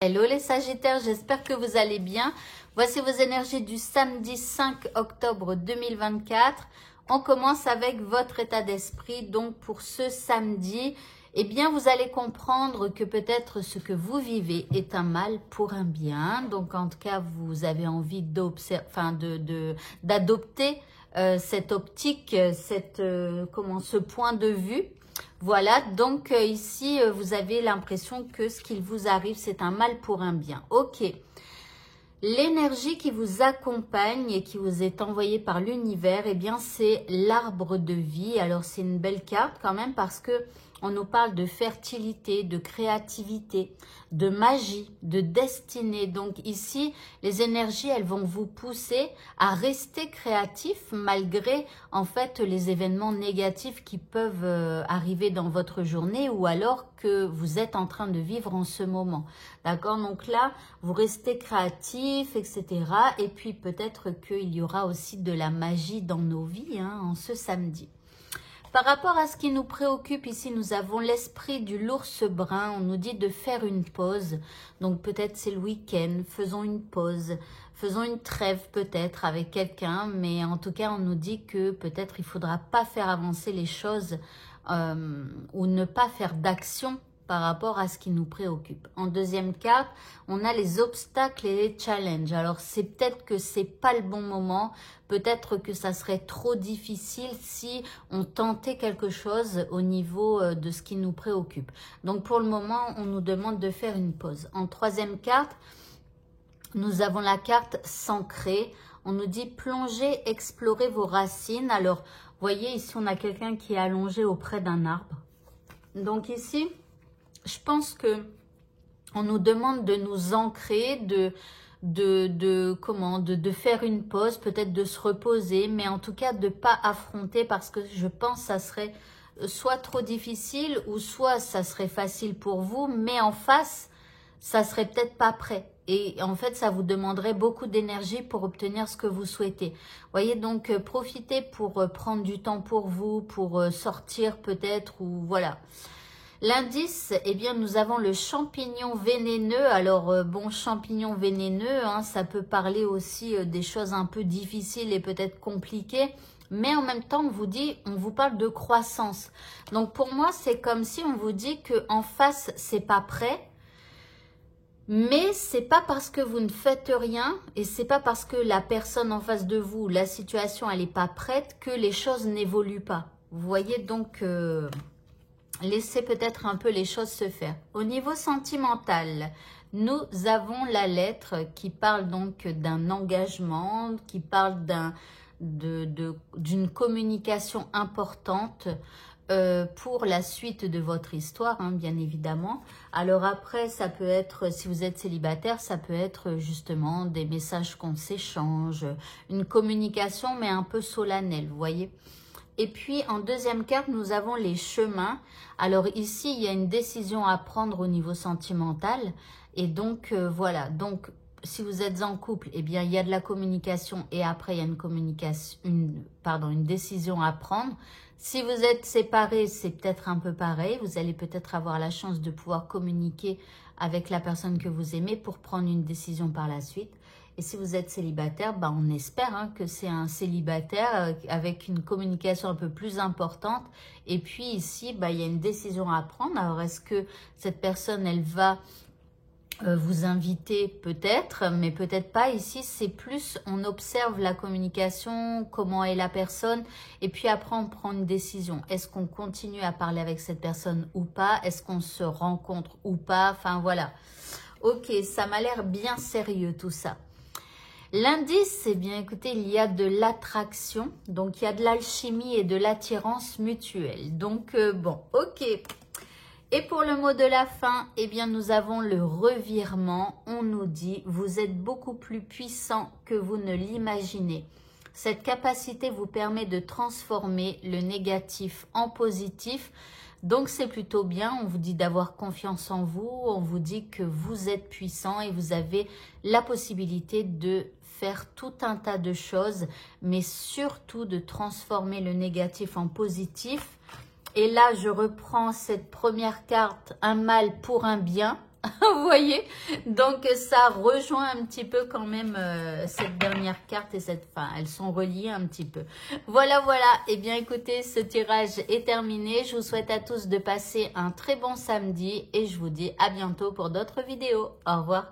Hello les Sagittaires, j'espère que vous allez bien. Voici vos énergies du samedi 5 octobre 2024. On commence avec votre état d'esprit. Donc pour ce samedi, eh bien vous allez comprendre que peut-être ce que vous vivez est un mal pour un bien. Donc en tout cas, vous avez envie d'adopter cette optique, ce point de vue. Voilà, donc ici, vous avez l'impression que ce qu'il vous arrive, c'est un mal pour un bien. Ok, l'énergie qui vous accompagne et qui vous est envoyée par l'univers, eh bien, c'est l'arbre de vie. Alors, c'est une belle carte quand même parce que on nous parle de fertilité, de créativité, de magie, de destinée. Donc ici, les énergies, elles vont vous pousser à rester créatif malgré en fait les événements négatifs qui peuvent arriver dans votre journée ou alors que vous êtes en train de vivre en ce moment. D'accord? Donc là, vous restez créatif, etc. Et puis peut-être qu'il y aura aussi de la magie dans nos vies en ce samedi. Par rapport à ce qui nous préoccupe ici, nous avons l'esprit du l'ours brun. On nous dit de faire une pause. Donc peut-être c'est le week-end. Faisons une pause. Faisons une trêve peut-être avec quelqu'un. Mais en tout cas, on nous dit que peut-être il ne faudra pas faire avancer les choses ou ne pas faire d'action par rapport à ce qui nous préoccupe. En deuxième carte, on a les obstacles et les challenges. Alors, c'est peut-être que c'est pas le bon moment. Peut-être que ça serait trop difficile si on tentait quelque chose au niveau de ce qui nous préoccupe. Donc, pour le moment, on nous demande de faire une pause. En troisième carte, nous avons la carte s'ancrer. On nous dit plonger, explorer vos racines. Alors, vous voyez, ici, on a quelqu'un qui est allongé auprès d'un arbre. Donc ici, je pense que on nous demande de nous ancrer, de faire une pause, peut-être de se reposer, mais en tout cas de ne pas affronter parce que je pense que ça serait soit trop difficile ou soit ça serait facile pour vous, mais en face, ça serait peut-être pas prêt. Et en fait, ça vous demanderait beaucoup d'énergie pour obtenir ce que vous souhaitez. Vous voyez, donc profitez pour prendre du temps pour vous, pour sortir peut-être ou voilà. L'indice, eh bien, nous avons le champignon vénéneux. Alors, bon, champignon vénéneux, ça peut parler aussi des choses un peu difficiles et peut-être compliquées. Mais en même temps, on vous parle de croissance. Donc, pour moi, c'est comme si on vous dit qu'en face, c'est pas prêt. Mais c'est pas parce que vous ne faites rien et c'est pas parce que la personne en face de vous, la situation, elle n'est pas prête que les choses n'évoluent pas. Vous voyez donc... laissez peut-être un peu les choses se faire. Au niveau sentimental, nous avons la lettre qui parle donc d'un engagement, qui parle d'une communication importante pour la suite de votre histoire, bien évidemment. Alors après, ça peut être, si vous êtes célibataire, ça peut être justement des messages qu'on s'échange, une communication mais un peu solennelle, vous voyez. Et puis, en deuxième carte, nous avons les chemins. Alors ici, il y a une décision à prendre au niveau sentimental. Et donc, voilà. Donc, si vous êtes en couple, eh bien, il y a de la communication et après, il y a une décision à prendre. Si vous êtes séparés, c'est peut-être un peu pareil. Vous allez peut-être avoir la chance de pouvoir communiquer avec la personne que vous aimez pour prendre une décision par la suite. Et si vous êtes célibataire, on espère que c'est un célibataire avec une communication un peu plus importante. Et puis ici, il y a une décision à prendre. Alors, est-ce que cette personne, elle va vous inviter peut-être, mais peut-être pas. Ici, c'est plus, on observe la communication, comment est la personne. Et puis après, on prend une décision. Est-ce qu'on continue à parler avec cette personne ou pas? Est-ce qu'on se rencontre ou pas? Enfin, voilà. Ok, ça m'a l'air bien sérieux tout ça. L'indice, eh bien, écoutez, il y a de l'attraction, donc il y a de l'alchimie et de l'attirance mutuelle. Donc, bon, ok. Et pour le mot de la fin, eh bien, nous avons le revirement. On nous dit, vous êtes beaucoup plus puissant que vous ne l'imaginez. Cette capacité vous permet de transformer le négatif en positif. Donc, c'est plutôt bien. On vous dit d'avoir confiance en vous. On vous dit que vous êtes puissant et vous avez la possibilité de faire tout un tas de choses, mais surtout de transformer le négatif en positif. Et là, je reprends cette première carte, un mal pour un bien. Vous voyez? Donc, ça rejoint un petit peu quand même cette dernière carte et cette fin. Elles sont reliées un petit peu. Voilà, voilà. Eh bien, écoutez, ce tirage est terminé. Je vous souhaite à tous de passer un très bon samedi et je vous dis à bientôt pour d'autres vidéos. Au revoir.